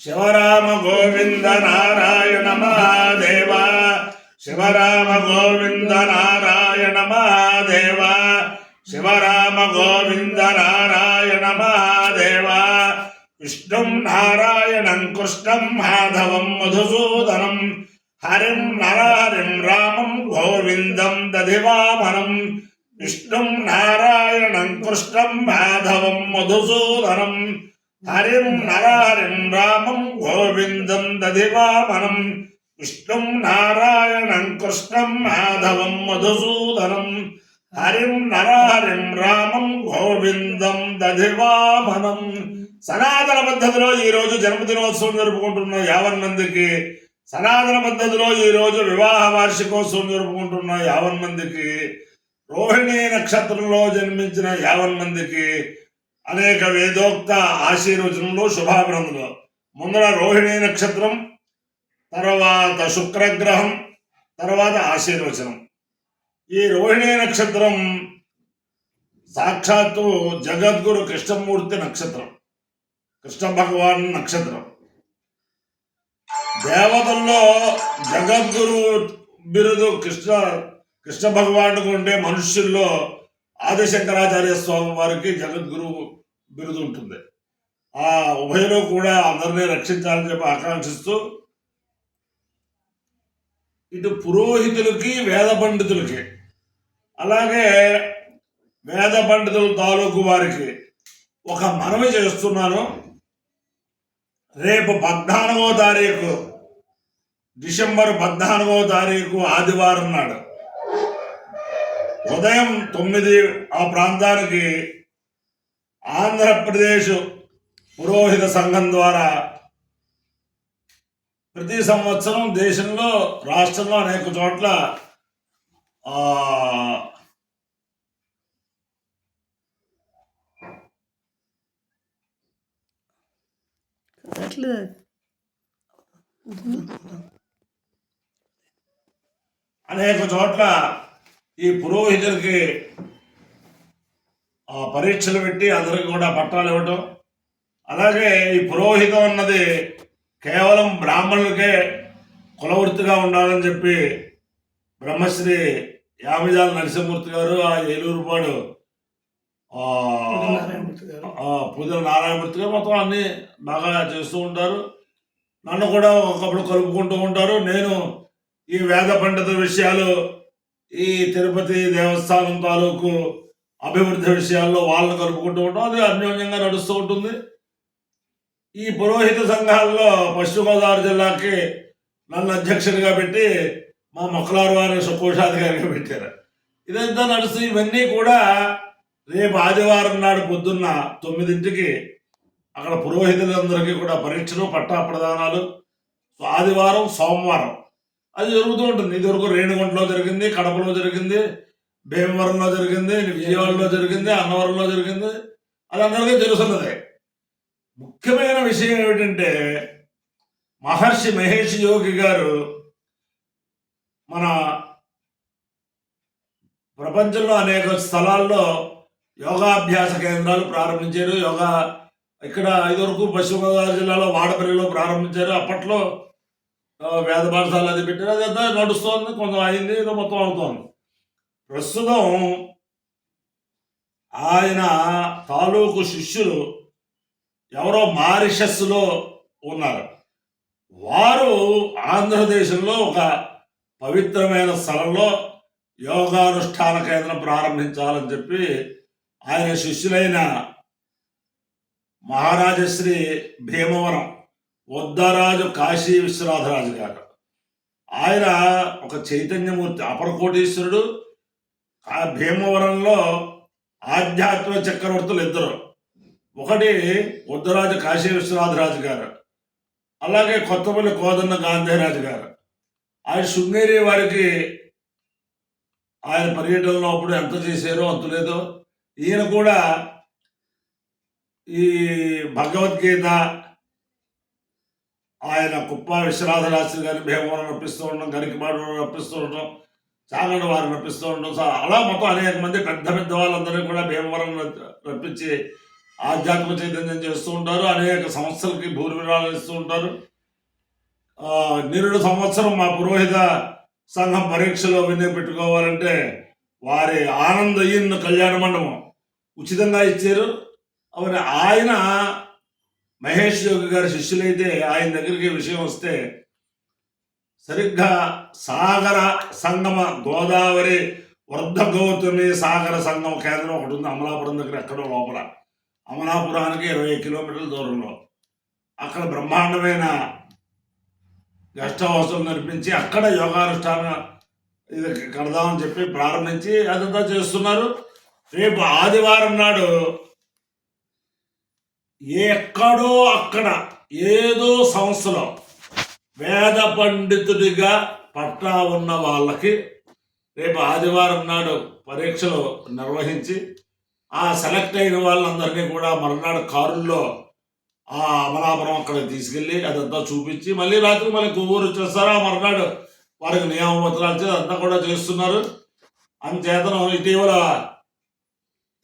శివరామ గోవింద నారాయణ మహాదేవ శివరామ గోవింద నారాయణ మహాదేవ శివరామ గోవింద నారాయణ మహాదేవ విష్ణుం నారాయణం కృష్ణం మాధవం మధుసూదనం హరిం నరహరిం రామం గోవిందం దధివామనం విష్ణుం నారాయణం కృష్ణం మాధవం మధుసూదనం హరిం నరహరిం రామం గోవిందం దధివామనం విష్ణుం నారాయణం కృష్ణం మాధవం మధుసూదనం హరిం నరహరిం రామం గోవిందం దధివామనం. సనాతన పద్ధతిలో ఈరోజు జన్మదినోత్సవం జరుపుకుంటున్న 50 మందికి, సనాతన పద్ధతిలో ఈరోజు వివాహ వార్షికోత్సవం జరుపుకుంటున్న 50 మందికి, రోహిణీ నక్షత్రంలో జన్మించిన 50 మందికి అనేక వేదోక్త ఆశీర్వచనంలో శుభాభినందనలు. ముందర రోహిణీ నక్షత్రం, తర్వాత శుక్రగ్రహం, తర్వాత ఆశీర్వచనం. ఈ రోహిణీ నక్షత్రం సాక్షాత్తు జగద్గురు కృష్ణమూర్తి నక్షత్రం, కృష్ణ భగవాన్ నక్షత్రం. దేవతల్లో జగద్గురు బిరుదు కృష్ణ భగవానుకు ఉండే, మనుష్యుల్లో ఆదిశంకరాచార్య స్వామి వారికి జగద్గురు బిరుదు ఉంటుంది. ఆ ఉభయలో కూడా అందరినీ రక్షించాలని చెప్పి ఆకాంక్షిస్తూ ఇటు పురోహితులకి వేద పండితులకి, అలాగే వేద పండితుల తాలూకు వారికి ఒక మనవి చేస్తున్నాను. రేపు 14వ తారీఖు, డిసెంబర్ 14వ తారీఖు ఆదివారం నాడు ఉదయం 9 ఆ ప్రాంతానికి ఆంధ్రప్రదేశ్ పురోహిత సంఘం ద్వారా ప్రతి సంవత్సరం దేశంలో, రాష్ట్రంలో అనేక చోట్ల ఈ పురోహితులకి పరీక్షలు పెట్టి అందరికి కూడా పట్టాలు ఇవ్వటం. అలాగే ఈ పురోహితం అన్నది కేవలం బ్రాహ్మణులకే కులవృత్తిగా ఉండాలని చెప్పి బ్రహ్మశ్రీ యామిజాల నరసింహమూర్తి గారు, ఆ ఏలూరుపాడు పూజల నారాయణమూర్తి గారు మొత్తం అన్ని బాగా చేస్తూ ఉంటారు. నన్ను కూడా ఒకప్పుడు కలుపుకుంటూ ఉంటారు. నేను ఈ వేద పండితుల విషయాలు, ఈ తిరుపతి దేవస్థానం తాలూకు అభివృద్ధి విషయాల్లో వాళ్ళని కలుపుకుంటూ ఉంటాం. అది అన్యోన్యంగా నడుస్తూ ఉంటుంది. ఈ పురోహిత సంఘాల్లో పశ్చిమ గోదావరి జిల్లాకి నన్ను అధ్యక్షుడిగా పెట్టి మా మొక్కలారు వారి కోశాధికారిగా పెట్టారు. ఇదంతా నడుస్తూ ఇవన్నీ కూడా రేపు ఆదివారం నాడు పొద్దున్న 9ంటికి అక్కడ పురోహితులందరికీ కూడా పరీక్షలు, పట్టా ప్రదానాలు ఆదివారం, సోమవారం అది జరుగుతూ ఉంటుంది. ఇదివరకు రేణిగుంటలో జరిగింది, కడపలో జరిగింది, భీమవరంలో జరిగింది, విజయవాడలో జరిగింది, అన్నవరంలో జరిగింది. అది అందరికీ తెలుసున్నదే. ముఖ్యమైన విషయం ఏమిటంటే, మహర్షి మహేష్ యోగి గారు మన ప్రపంచంలో అనేక స్థలాల్లో యోగాభ్యాస కేంద్రాలు ప్రారంభించారు. ఇక్కడ ఇదివరకు పశ్చిమ గోదావరి జిల్లాలో వాడపల్లిలో ప్రారంభించారు. అప్పట్లో వేద పాఠశాల అది పెట్టారు. అదంతా నడుస్తోంది, కొంత అయింది, ఏదో మొత్తం అవుతోంది. ప్రస్తుతం ఆయన తాలూకు శిష్యులు ఎవరో మారిషస్లో ఉన్నారు. వారు ఆంధ్రదేశంలో ఒక పవిత్రమైన స్థలంలో యోగానుష్ఠాన కేంద్రం ప్రారంభించాలని చెప్పి ఆయన శిష్యులైన మహారాజశ్రీ భీమవరం ఉద్దరాజు కాశీ విశ్వనాథరాజు గారు, ఆయన ఒక చైతన్యమూర్తి, అపరకోటీశ్వరుడు. ఆ భీమవరంలో ఆధ్యాత్మిక చక్రవర్తులు ఇద్దరు, ఒకటి ఉద్దరాజు కాశీ విశ్వనాథరాజు గారు, అలాగే కొత్తపల్లి కోదన్న గాంధీరాజు గారు. ఆయన శృంగేరి వారికి ఆయన పర్యటనలో అప్పుడు ఎంత చేశారో అంతులేదో. ఈయన కూడా ఈ భగవద్గీత ఆయన కుప్ప విశ్వనాథరాజు గారిని భీమవరం రప్పిస్తూ ఉండడం, గరికమాడు రప్పిస్తూ ఉండడం, చాగండ వారిని రప్పిస్తూ ఉండడం. అలా మొత్తం అనేక మంది పెద్ద పెద్ద వాళ్ళందరినీ కూడా భీమవరం రప్పించి ఆధ్యాత్మిక చైతన్యం చేస్తూ ఉంటారు. అనేక సంస్థలకి భూరి విరాళాలు ఇస్తూ ఉంటారు. నిరుడు సంవత్సరం మా పురోహిత సంఘం పరీక్షలో పెట్టుకోవాలంటే వారి ఆనంద ఇన్ కళ్యాణ మండపం ఉచితంగా ఇచ్చారు. అవన్నీ ఆయన మహేష్ యోగి గారి శిష్యులైతే ఆయన దగ్గరికి విషయం వస్తే సరిగ్గా సాగర సంగమ గోదావరి వృద్ధ గౌతమి సాగర సంగమ కేంద్రం ఒకటి ఉంది అమలాపురం దగ్గర, ఎక్కడో లోపల. అమలాపురానికి 20 కిలోమీటర్ల దూరంలో అక్కడ బ్రహ్మాండమైన గెస్ట్ హౌస్లు నిర్మించి అక్కడ యోగానుష్ఠానం ఇది కడదామని చెప్పి ప్రారంభించి అదంతా చేస్తున్నారు. రేపు ఆదివారం నాడు ఎక్కడో అక్కడ ఏదో సంస్థలో వేద పండితుడిగా పట్టా ఉన్న వాళ్ళకి రేపు ఆదివారం నాడు పరీక్షలు నిర్వహించి ఆ సెలెక్ట్ అయిన వాళ్ళందరినీ కూడా మరునాడు కారుల్లో ఆ అమలాపురం అక్కడ తీసుకెళ్ళి అదంతా చూపించి మళ్ళీ రాత్రి మళ్ళీ కొవ్వూరు వచ్చేస్తారు. ఆ మరునాడు వారికి నియామపత్రాలు అదంతా కూడా చేస్తున్నారు. అందుచేతను ఇటీవల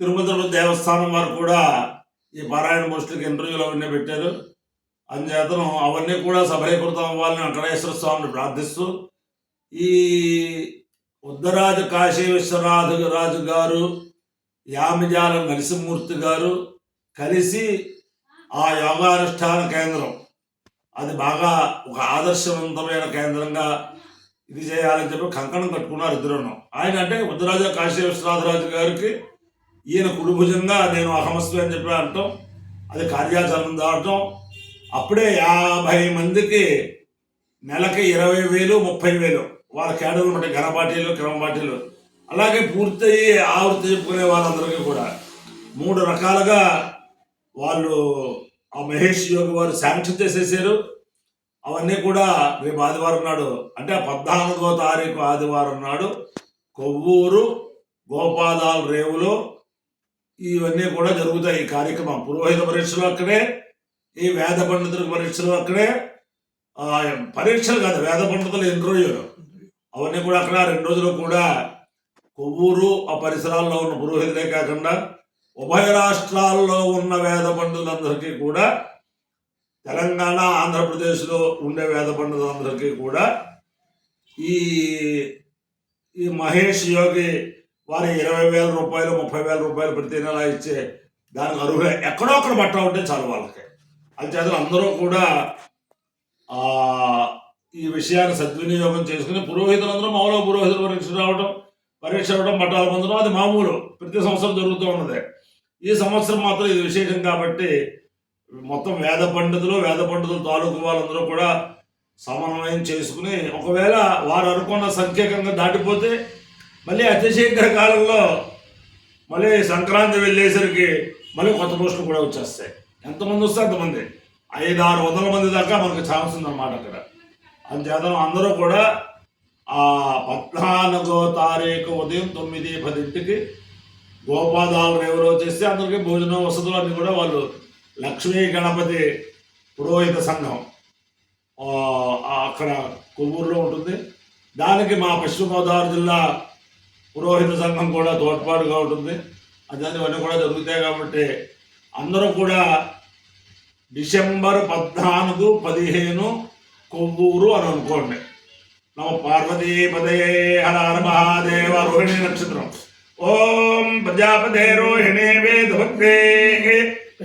తిరుపతి దేవస్థానం వారు కూడా ఈ పారాయణ పోస్టులకి ఇంటర్వ్యూలు అవన్నీ పెట్టారు. అందుచేతను అవన్నీ కూడా సఫలీకృతం అవ్వాలని వెంకటేశ్వర స్వామిని ప్రార్థిస్తూ ఈ ఉద్దరాజు కాశీ విశ్వనాథరాజు గారు, యామిజాల నరసింహమూర్తి గారు కలిసి ఆ యోగానుష్ఠాన కేంద్రం అది బాగా ఒక ఆదర్శవంతమైన కేంద్రంగా ఇది చేయాలని చెప్పి కంకణం కట్టుకున్నారు ఇద్దరును. ఆయన అంటే ఉద్దరాజు కాశీ విశ్వనాథరాజు గారికి ఈయన కుడిభుజంగా నేను అహమస్వి అని చెప్పి అంటాం, అది కార్యాచరణ దాటం. అప్పుడే 50 మందికి నెలకి 20,000 30,000 వాళ్ళ కేడర్లు బట్టి ఘనపాటీలు క్రమపాటీలు అలాగే పూర్తయి ఆవృత్తి చెప్పుకునే వాళ్ళందరికీ కూడా 3 రకాలుగా వాళ్ళు ఆ మహేష్ యోగి వారు శాంక్షన్ చేసేసారు. అవన్నీ కూడా రేపు ఆదివారం నాడు అంటే 14వ తారీఖు ఆదివారం నాడు కొవ్వూరు గోపాదాల రేవులో ఇవన్నీ కూడా జరుగుతాయి. ఈ కార్యక్రమం పురోహిత పరీక్షలు అక్కడే, ఈ వేద పండితుల పరీక్షలు అక్కడే, పరీక్షలు కాదు వేద పండితుల ఇంటర్వ్యూలు అవన్నీ కూడా అక్కడ 2 రోజులు కూడా కొవ్వూరు ఆ పరిసరాల్లో ఉన్న పురోహితులే కాకుండా ఉభయ రాష్ట్రాల్లో ఉన్న వేద పండితులందరికీ కూడా, తెలంగాణ ఆంధ్రప్రదేశ్లో ఉండే వేద పండితులందరికీ కూడా ఈ మహేష్ యోగి వారి 20,000 రూపాయలు 30,000 రూపాయలు ప్రతి నెల ఇచ్చే దానికి అర్హులే. ఎక్కడో అక్కడ పట్టా ఉంటే చాలు వాళ్ళకి. అందుచేత అందరూ కూడా ఈ విషయాన్ని సద్వినియోగం చేసుకుని పురోహితులందరూ మామూలుగా పురోహితులు పరీక్ష రావడం పట్టాలు పొందడం అది మామూలు ప్రతి సంవత్సరం జరుగుతూ ఉన్నది. ఈ సంవత్సరం మాత్రం ఇది విశేషం కాబట్టి మొత్తం వేద పండితులు తాలూకు వాళ్ళందరూ కూడా సమన్వయం చేసుకుని ఒకవేళ వారు అనుకున్న సంఖ్యకంగా దాటిపోతే మళ్ళీ అతిశీఘ్ర కాలంలో మళ్ళీ సంక్రాంతి వెళ్ళేసరికి మళ్ళీ కొత్త పోస్టులు కూడా వచ్చేస్తాయి. ఎంతమంది వస్తే అంతమంది 500-600 మంది దాకా మనకు ఛాన్స్ ఉందన్నమాట అక్కడ. అందుచేత అందరూ కూడా ఆ 14వ తారీఖు ఉదయం 9-10 గోపాదాల రేవులో వచ్చేస్తే అందరికీ భోజనం వసతులు అన్నీ కూడా వాళ్ళు లక్ష్మీ గణపతి పురోహిత సంఘం అక్కడ కొవ్వూరులో ఉంటుంది. దానికి మా పశ్చిమ గోదావరి జిల్లా పురోహిత సంఘం కూడా తోడ్పాటుగా ఉంటుంది. అదే ఇవన్నీ కూడా జరుగుతాయి కాబట్టి అందరూ కూడా డిసెంబర్ 14, 15 కొవ్వూరు అని అనుకోండి. నమ పార్వతీపదయే హర హర మహాదేవ. రోహిణి నక్షత్రం. ఓం ప్రజాపతే రోహిణే వేదభక్తే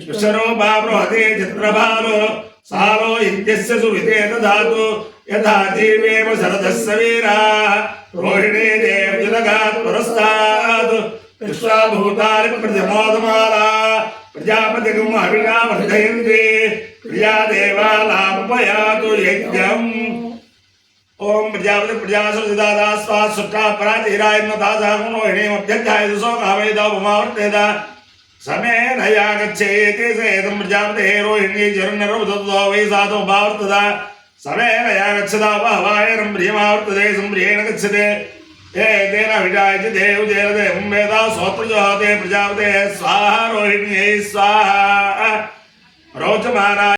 విశ్వరూపా బృహతే చిత్రభాలో సాలో ఇత్యస్య సువితే దదాతు యథా జీవేమ శరదస్య వీరా రోహిణీ దేవజనగాత్ పురస్తాత్ విశ్వభూతాని ప్రతిమోదమాలా ప్రజాపతిగం అభినామహిదయంతి ప్రియా దేవాలాపయాతు యజ్ఞం. ఓం ప్రజాపతి ప్రజాసుదాదా స్వాసుట్టా పరాతిరాయన్మతాజాగుణోహిణీమభ్యధ్యాయదుసో కామేదాపమావర్తేద సమేనయా గచ్చేతి సేదం ప్రజాపతే రోహిణీ జరుణ్యరుదో వై సాతోపావర్తద సమేనయా గచ్చదాపహవాయనం ప్రియమావర్తదే సంప్రియేణ గచ్చతే ఏతేన విజాయతి దేవదేవం వేదా సోత్రజోహతే ప్రజాపతే స్వాహ రోహిణ్యై స్వాహ రోచమానా